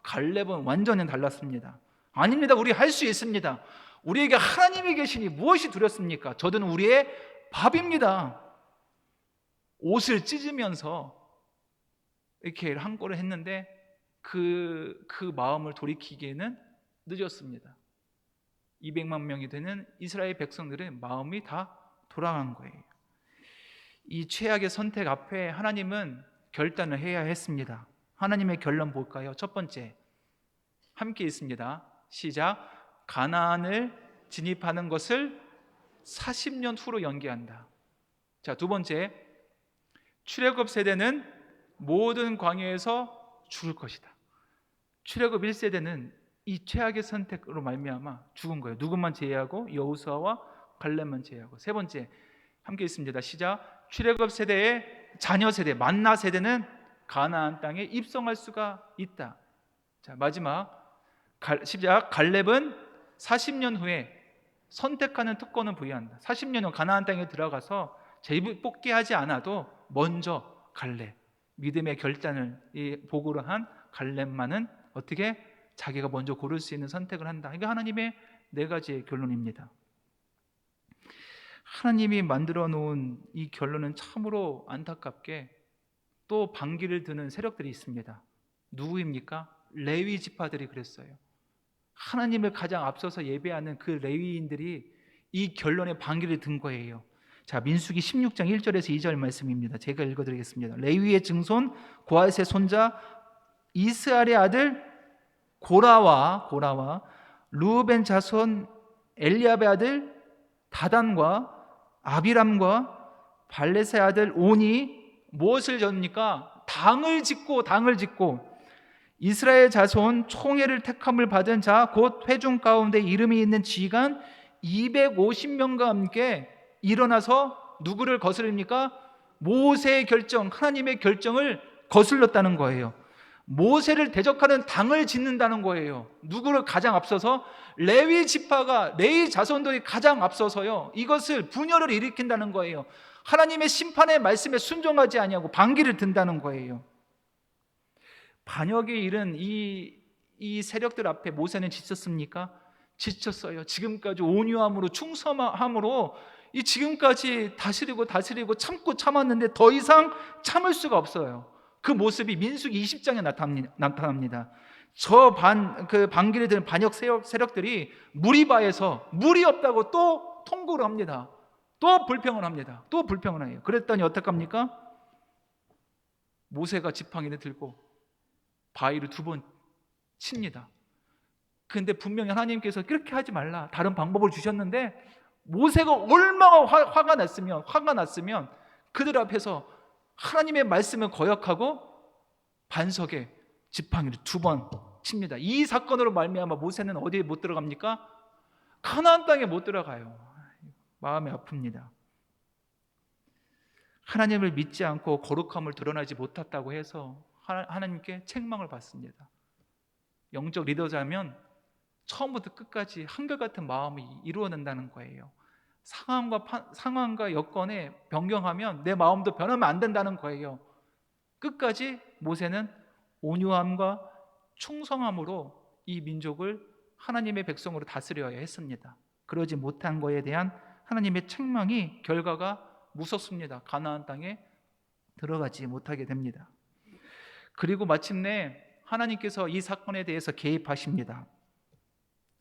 갈렙은 완전히 달랐습니다. 아닙니다. 우리 할 수 있습니다. 우리에게 하나님이 계시니 무엇이 두렵습니까? 저들은 우리의 밥입니다. 옷을 찢으면서 이렇게 한 거를 했는데 그 마음을 돌이키기에는 늦었습니다. 200만 명이 되는 이스라엘 백성들의 마음이 다 돌아간 거예요. 이 최악의 선택 앞에 하나님은 결단을 해야 했습니다. 하나님의 결론 볼까요? 첫 번째, 함께 있습니다. 시작. 가나안을 진입하는 것을 40년 후로 연기한다. 자, 두 번째, 출애굽 세대는 모든 광야에서 죽을 것이다. 출애굽 1세대는 이 최악의 선택으로 말미암아 죽은 거예요. 누구만 제외하고 여호수아와 갈렙만 제외하고. 세 번째, 함께 있습니다. 시작. 출애굽 세대의 자녀 세대, 만나 세대는 가나안 땅에 입성할 수가 있다. 자, 마지막 시작. 갈렙은 40년 후에 선택하는 특권을 부여한다. 40년 후 가나안 땅에 들어가서 재복귀하지 않아도 먼저 갈렙, 믿음의 결단을 보고를 한 갈렙만은 어떻게 자기가 먼저 고를 수 있는 선택을 한다. 이게 하나님의 네 가지의 결론입니다. 하나님이 만들어 놓은 이 결론은 참으로 안타깝게 또 반기를 드는 세력들이 있습니다. 누구입니까? 레위 지파들이 그랬어요. 하나님을 가장 앞서서 예배하는 그 레위인들이 이 결론에 반기를 든 거예요. 자, 민수기 16장 1절에서 2절 말씀입니다. 제가 읽어드리겠습니다. 레위의 증손 고핫의 손자 이스라엘의 아들 고라와 르우벤 자손 엘리압의 아들 다단과 아비람과 발렛의 아들 온이 무엇을 졌습니까? 당을 짓고 이스라엘 자손 총회를 택함을 받은 자 곧 회중 가운데 이름이 있는 지간 250명과 함께 일어나서 누구를 거스릅니까? 모세의 결정, 하나님의 결정을 거슬렀다는 거예요. 모세를 대적하는 당을 짓는다는 거예요. 누구를 가장 앞서서? 레위 지파가, 레위 자손들이 가장 앞서서요, 이것을 분열을 일으킨다는 거예요. 하나님의 심판의 말씀에 순종하지 아니하고 반기를 든다는 거예요. 반역에 이른 이 세력들 앞에 모세는 지쳤습니까? 지쳤어요. 지금까지 온유함으로 충성함으로 이 지금까지 다스리고 참고 참았는데 더 이상 참을 수가 없어요. 그 모습이 민수기 20장에 나타납니다. 그 반기를 드는 반역 세력들이 무리바에서 물이 없다고 또 통고를 합니다. 또 불평을 합니다. 또 불평을 해요. 그랬더니 어떡합니까? 모세가 지팡이를 들고 바위를 2번 칩니다. 근데 분명히 하나님께서 그렇게 하지 말라, 다른 방법을 주셨는데 모세가 얼마나 화가 났으면 그들 앞에서 하나님의 말씀을 거역하고 반석에 지팡이를 2번 칩니다. 이 사건으로 말미암아 모세는 어디에 못 들어갑니까? 가나안 땅에 못 들어가요. 마음이 아픕니다. 하나님을 믿지 않고 거룩함을 드러나지 못했다고 해서 하나님께 책망을 받습니다. 영적 리더자면 처음부터 끝까지 한결같은 마음이 이루어낸다는 거예요. 상황과 여건에 변경하면 내 마음도 변하면 안 된다는 거예요. 끝까지 모세는 온유함과 충성함으로 이 민족을 하나님의 백성으로 다스려야 했습니다. 그러지 못한 것에 대한 하나님의 책망이 결과가 무섭습니다. 가나안 땅에 들어가지 못하게 됩니다. 그리고 마침내 하나님께서 이 사건에 대해서 개입하십니다.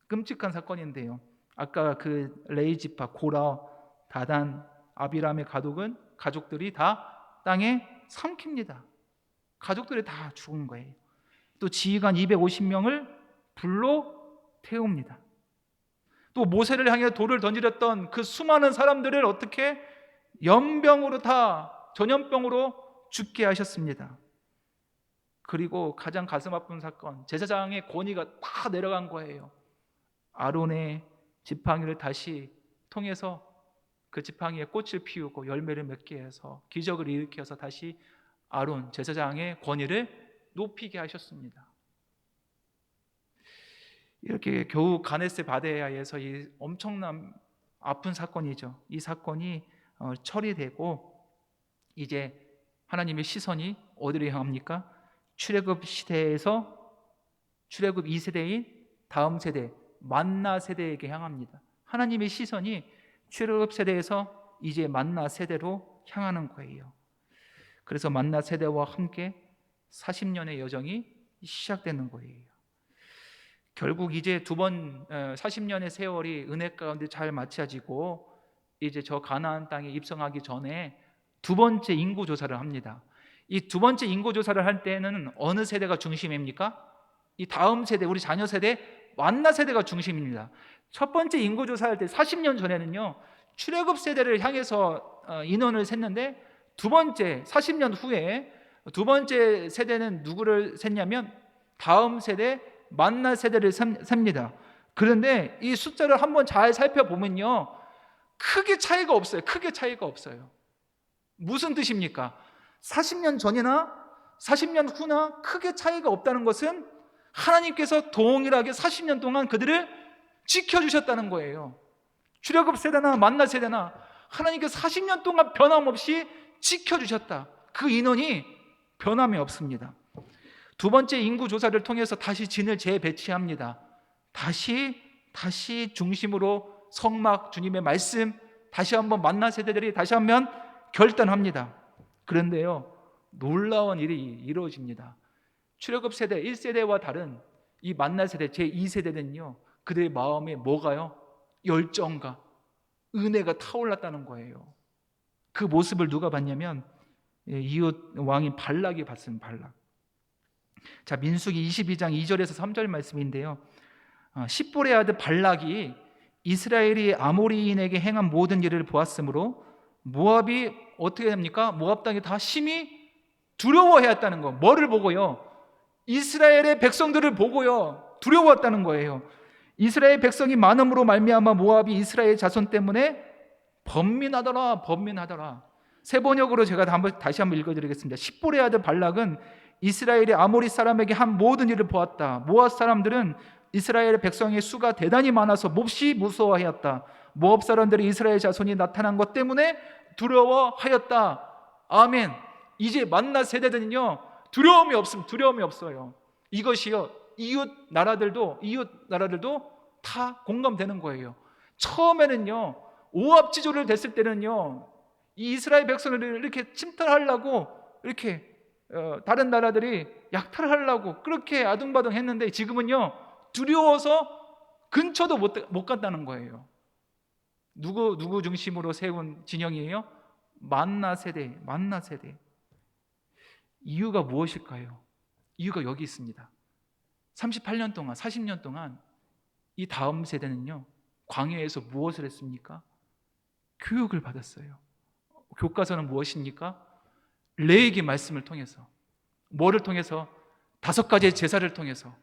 끔찍한 사건인데요, 아까 그 레위 지파 고라, 다단, 아비람의 가족들이 다 땅에 삼킵니다. 가족들이 다 죽은 거예요. 또 지휘관 250명을 불로 태웁니다. 또 모세를 향해 돌을 던지렸던 그 수많은 사람들을 어떻게 연병으로 다 전염병으로 죽게 하셨습니다. 그리고 가장 가슴 아픈 사건, 제사장의 권위가 다 내려간 거예요. 아론의 지팡이를 다시 통해서 그 지팡이에 꽃을 피우고 열매를 맺게 해서 기적을 일으켜서 다시 아론 제사장의 권위를 높이게 하셨습니다. 이렇게 겨우 가데스 바네아에서 이 엄청난 아픈 사건이죠. 이 사건이 처리되고 이제 하나님의 시선이 어디로 향합니까? 출애굽 시대에서 출애굽 2세대인 다음 세대 만나 세대에게 향합니다. 하나님의 시선이 출애굽 세대에서 이제 만나 세대로 향하는 거예요. 그래서 만나 세대와 함께 40년의 여정이 시작되는 거예요. 결국 이제 40년의 세월이 은혜 가운데 잘 맞춰지고 이제 저 가나안 땅에 입성하기 전에 2번째 인구 조사를 합니다. 이 2번째 인구 조사를 할 때는 어느 세대가 중심입니까? 이 다음 세대, 우리 자녀 세대, 만나 세대가 중심입니다. 첫 번째 인구 조사할 때 40년 전에는요, 출애굽 세대를 향해서 인원을 셌는데 두 번째 40년 후에 두 번째 세대는 누구를 셌냐면 다음 세대 만나 세대를 셉니다. 그런데 이 숫자를 한번 잘 살펴보면요, 크게 차이가 없어요. 크게 차이가 없어요. 무슨 뜻입니까? 40년 전이나 40년 후나 크게 차이가 없다는 것은 하나님께서 동일하게 40년 동안 그들을 지켜주셨다는 거예요. 출애굽 세대나 만나 세대나 하나님께서 40년 동안 변함없이 지켜주셨다. 그 인원이 변함이 없습니다. 두 번째 인구 조사를 통해서 다시 진을 재배치합니다. 다시 중심으로 성막 주님의 말씀, 다시 한번 만나 세대들이 다시 한번 결단합니다. 그런데요, 놀라운 일이 이루어집니다. 출애굽 세대 1세대와 다른 이 만나 세대 제2세대는요, 그들의 마음에 뭐가요? 열정과 은혜가 타올랐다는 거예요. 그 모습을 누가 봤냐면 이웃 왕인 발락이 봤습니다. 발락. 자, 민수기 22장 2절에서 3절 말씀인데요, 십볼의 아들 발락이 이스라엘이 아모리인에게 행한 모든 일을 보았으므로 모압이 어떻게 됩니까? 모압 땅이 다 심히 두려워해왔다는 거. 뭐를 보고요? 이스라엘의 백성들을 보고요, 두려워했다는 거예요. 이스라엘 백성이 많음으로 말미암아 모압이 이스라엘 자손 때문에 번민하더라. 세 번역으로 제가 다시 한번 읽어드리겠습니다. 십볼의 아들 발락은 이스라엘이 아모리 사람에게 한 모든 일을 보았다. 모압 사람들은 이스라엘 백성의 수가 대단히 많아서 몹시 무서워하였다. 모압 사람들이 이스라엘 자손이 나타난 것 때문에 두려워하였다. 아멘. 이제 만나 세대들은요, 두려움이 없어요. 이것이요, 이웃 나라들도 다 공감되는 거예요. 처음에는요, 오압 지조를 됐을 때는요, 이 이스라엘 백성을 이렇게 침탈하려고 이렇게 다른 나라들이 약탈하려고 그렇게 아둥바둥 했는데 지금은요, 두려워서 근처도 못 간다는 거예요. 누구 중심으로 세운 진영이에요? 만나 세대. 이유가 무엇일까요? 이유가 여기 있습니다. 38년 동안, 40년 동안 이 다음 세대는요, 광야에서 무엇을 했습니까? 교육을 받았어요. 교과서는 무엇입니까? 레위기 말씀을 통해서. 뭐를 통해서? 5가지의 제사를 통해서.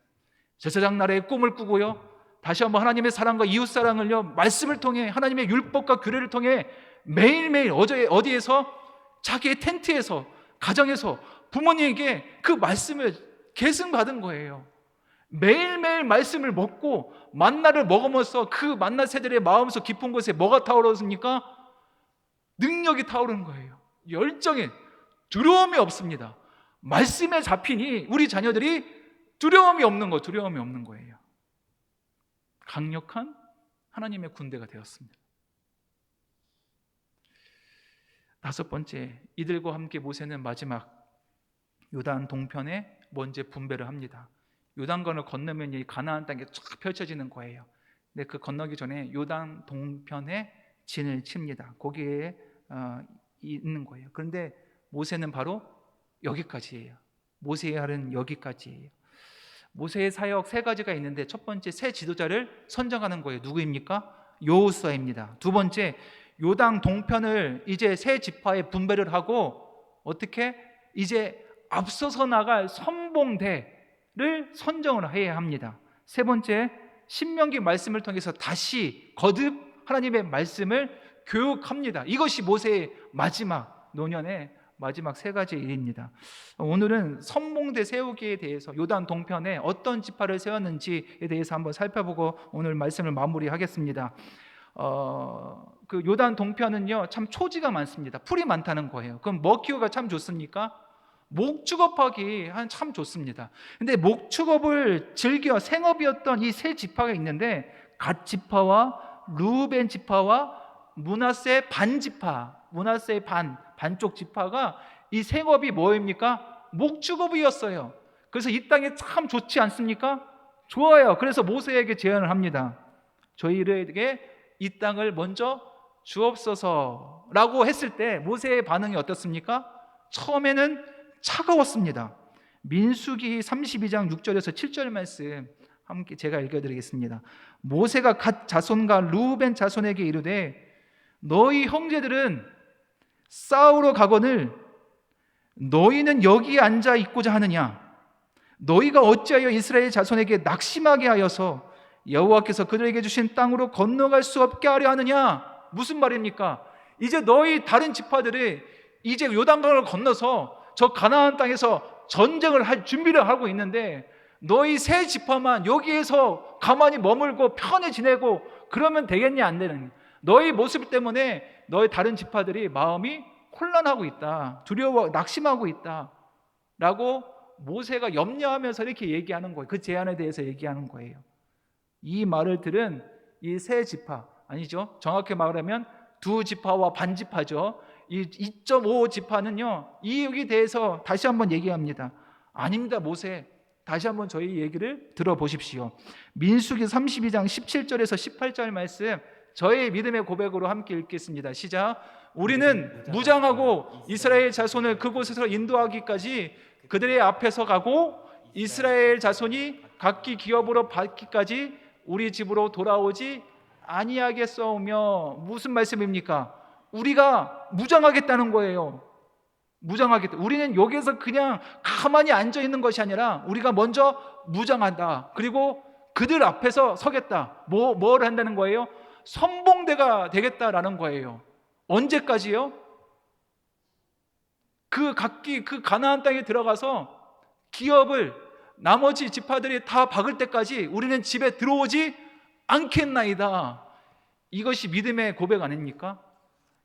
제사장 나라의 꿈을 꾸고요, 다시 한번 하나님의 사랑과 이웃 사랑을요, 말씀을 통해, 하나님의 율법과 규례를 통해 매일매일 어디에서? 자기의 텐트에서, 가정에서 부모님에게 그 말씀을 계승받은 거예요. 매일매일 말씀을 먹고 만나를 먹으면서 그 만나 세대의 마음속 깊은 곳에 뭐가 타오르습니까? 능력이 타오르는 거예요. 열정에 두려움이 없습니다. 말씀에 잡히니 우리 자녀들이 두려움이 없는 거예요. 강력한 하나님의 군대가 되었습니다. 5번째, 이들과 함께 모세는 마지막 요단 동편에 먼저 분배를 합니다. 요단강을 건너면 이 가나안 땅이 쫙 펼쳐지는 거예요. 근데 그 건너기 전에 요단 동편에 진을 칩니다. 거기에 있는 거예요. 그런데 모세는 바로 여기까지예요. 모세의 할은 여기까지예요. 모세의 사역 3가지가 있는데 첫 번째, 새 지도자를 선정하는 거예요. 누구입니까? 여호수아입니다. 두 번째, 요단 동편을 이제 새 지파에 분배를 하고 어떻게? 이제 앞서서 나갈 선봉대를 선정을 해야 합니다. 세 번째, 신명기 말씀을 통해서 다시 거듭 하나님의 말씀을 교육합니다. 이것이 모세의 마지막 노년의 마지막 3가지 일입니다. 오늘은 선봉대 세우기에 대해서 요단 동편에 어떤 지파를 세웠는지에 대해서 한번 살펴보고 오늘 말씀을 마무리하겠습니다. 그 요단 동편은요, 참 초지가 많습니다. 풀이 많다는 거예요. 그럼 뭐 키우기가 참 좋습니까? 목축업하기 참 좋습니다. 근데 목축업을 즐겨 생업이었던 이 세 지파가 있는데, 갓 지파와 르우벤 지파와 므낫세 반 지파, 므낫세 반쪽 지파가 이 생업이 뭐입니까? 목축업이었어요. 그래서 이 땅이 참 좋지 않습니까? 좋아요. 그래서 모세에게 제안을 합니다. 저희에게 이 땅을 먼저 주옵소서라고 했을 때 모세의 반응이 어떻습니까? 처음에는 차가웠습니다. 민수기 32장 6절에서 7절 말씀 함께 제가 읽어드리겠습니다. 모세가 갓 자손과 르우벤 자손에게 이르되 너희 형제들은 싸우러 가거늘 너희는 여기에 앉아 있고자 하느냐? 너희가 어찌하여 이스라엘 자손에게 낙심하게 하여서 여호와께서 그들에게 주신 땅으로 건너갈 수 없게 하려 하느냐? 무슨 말입니까? 이제 너희 다른 지파들이 이제 요단강을 건너서 저 가나안 땅에서 전쟁을 할 준비를 하고 있는데 너희 세 지파만 여기에서 가만히 머물고 편히 지내고 그러면 되겠냐? 안 되는, 너희 모습 때문에 너희 다른 지파들이 마음이 혼란하고 있다, 두려워 낙심하고 있다 라고 모세가 염려하면서 이렇게 얘기하는 거예요. 그 제안에 대해서 얘기하는 거예요. 이 말을 들은 이 세 지파, 아니죠, 정확히 말하면 두 지파와 반 지파죠. 이 2.5 지파는요, 이 여기 대해서 다시 한번 얘기합니다. 아닙니다, 모세, 다시 한번 저희 얘기를 들어보십시오. 민수기 32장 17절에서 18절 말씀, 저의 믿음의 고백으로 함께 읽겠습니다. 시작. 우리는 무장하고 이스라엘 자손을 그곳에서 인도하기까지 그들의 앞에서 가고 이스라엘 자손이 각기 기업으로 받기까지 우리 집으로 돌아오지 아니하겠사오며. 무슨 말씀입니까? 우리가 무장하겠다는 거예요. 무장하겠다. 우리는 여기에서 그냥 가만히 앉아 있는 것이 아니라 우리가 먼저 무장한다. 그리고 그들 앞에서 서겠다. 뭘 한다는 거예요? 선봉대가 되겠다라는 거예요. 언제까지요? 각기 그 가나안 땅에 들어가서 기업을 나머지 지파들이 다 박을 때까지 우리는 집에 들어오지 않겠나이다. 이것이 믿음의 고백 아닙니까?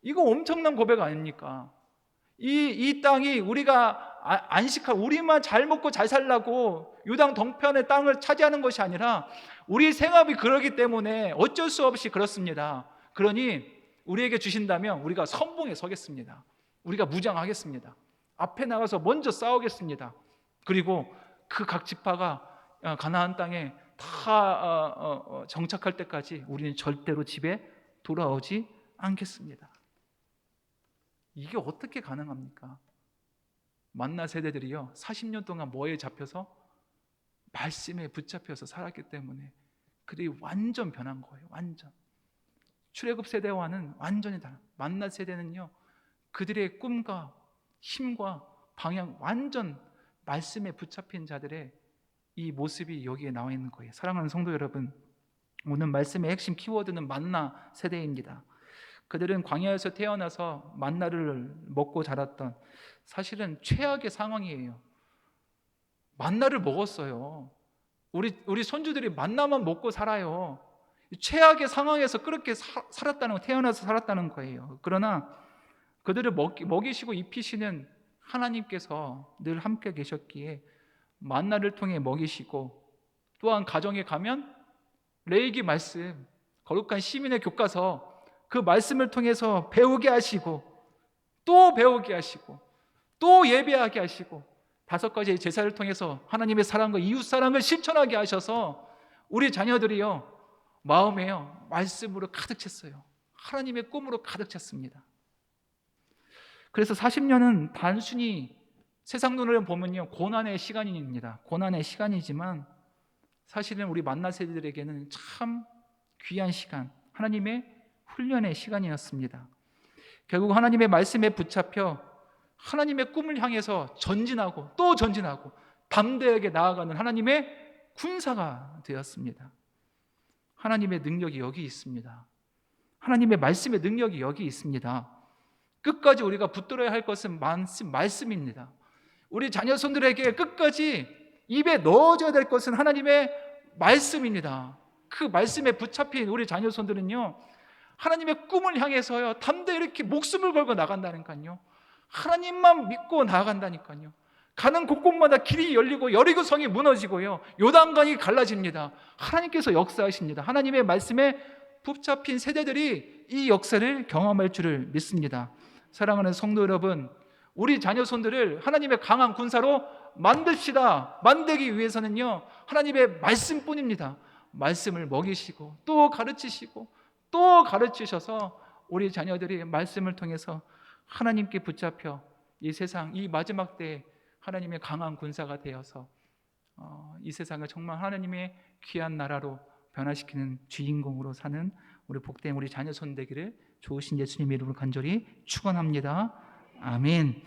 이거 엄청난 고백 아닙니까? 이 땅이 우리가 우리만 잘 먹고 잘 살라고 요단 동편의 땅을 차지하는 것이 아니라 우리 생업이 그러기 때문에 어쩔 수 없이 그렇습니다. 그러니 우리에게 주신다면 우리가 선봉에 서겠습니다. 우리가 무장하겠습니다. 앞에 나가서 먼저 싸우겠습니다. 그리고 그 각 지파가 가나안 땅에 다 정착할 때까지 우리는 절대로 집에 돌아오지 않겠습니다. 이게 어떻게 가능합니까? 만나 세대들이요, 40년 동안 뭐에 잡혀서? 말씀에 붙잡혀서 살았기 때문에 그들이 완전 변한 거예요. 완전. 출애굽 세대와는 완전히 다른, 만나 세대는요, 그들의 꿈과 힘과 방향, 완전 말씀에 붙잡힌 자들의 이 모습이 여기에 나와 있는 거예요. 사랑하는 성도 여러분, 오늘 말씀의 핵심 키워드는 만나 세대입니다. 그들은 광야에서 태어나서 만나를 먹고 자랐던, 사실은 최악의 상황이에요. 만나를 먹었어요. 우리 손주들이 만나만 먹고 살아요. 최악의 상황에서 그렇게 살았다는 거, 태어나서 살았다는 거예요. 그러나 그들을 먹이시고 입히시는 하나님께서 늘 함께 계셨기에 만나를 통해 먹이시고, 또한 가정에 가면 레위기 말씀, 거룩한 시민의 교과서, 그 말씀을 통해서 배우게 하시고 또 배우게 하시고 또 예배하게 하시고 5가지의 제사를 통해서 하나님의 사랑과 이웃 사랑을 실천하게 하셔서 우리 자녀들이요, 마음에요, 말씀으로 가득 찼어요. 하나님의 꿈으로 가득 찼습니다. 그래서 40년은 단순히 세상 눈으로 보면요, 고난의 시간입니다. 고난의 시간이지만 사실은 우리 만나 세대들에게는 참 귀한 시간, 하나님의 훈련의 시간이었습니다. 결국 하나님의 말씀에 붙잡혀 하나님의 꿈을 향해서 전진하고 또 전진하고 담대하게 나아가는 하나님의 군사가 되었습니다. 하나님의 능력이 여기 있습니다. 하나님의 말씀의 능력이 여기 있습니다. 끝까지 우리가 붙들어야 할 것은 말씀입니다. 우리 자녀손들에게 끝까지 입에 넣어줘야 될 것은 하나님의 말씀입니다. 그 말씀에 붙잡힌 우리 자녀손들은요, 하나님의 꿈을 향해서요, 담대히 이렇게 목숨을 걸고 나간다니까요. 하나님만 믿고 나아간다니까요. 가는 곳곳마다 길이 열리고 여리고성이 무너지고요, 요단강이 갈라집니다. 하나님께서 역사하십니다. 하나님의 말씀에 붙잡힌 세대들이 이 역사를 경험할 줄을 믿습니다. 사랑하는 성도 여러분, 우리 자녀손들을 하나님의 강한 군사로 만들기 위해서는요, 하나님의 말씀뿐입니다. 말씀을 먹이시고 또 가르치시고 또 가르치셔서 우리 자녀들이 말씀을 통해서 하나님께 붙잡혀 이 세상, 이 마지막 때에 하나님의 강한 군사가 되어서 이 세상을 정말 하나님의 귀한 나라로 변화시키는 주인공으로 사는 우리 복된 우리 자녀손 되기를 좋으신 예수님의 이름으로 간절히 축원합니다. 아멘.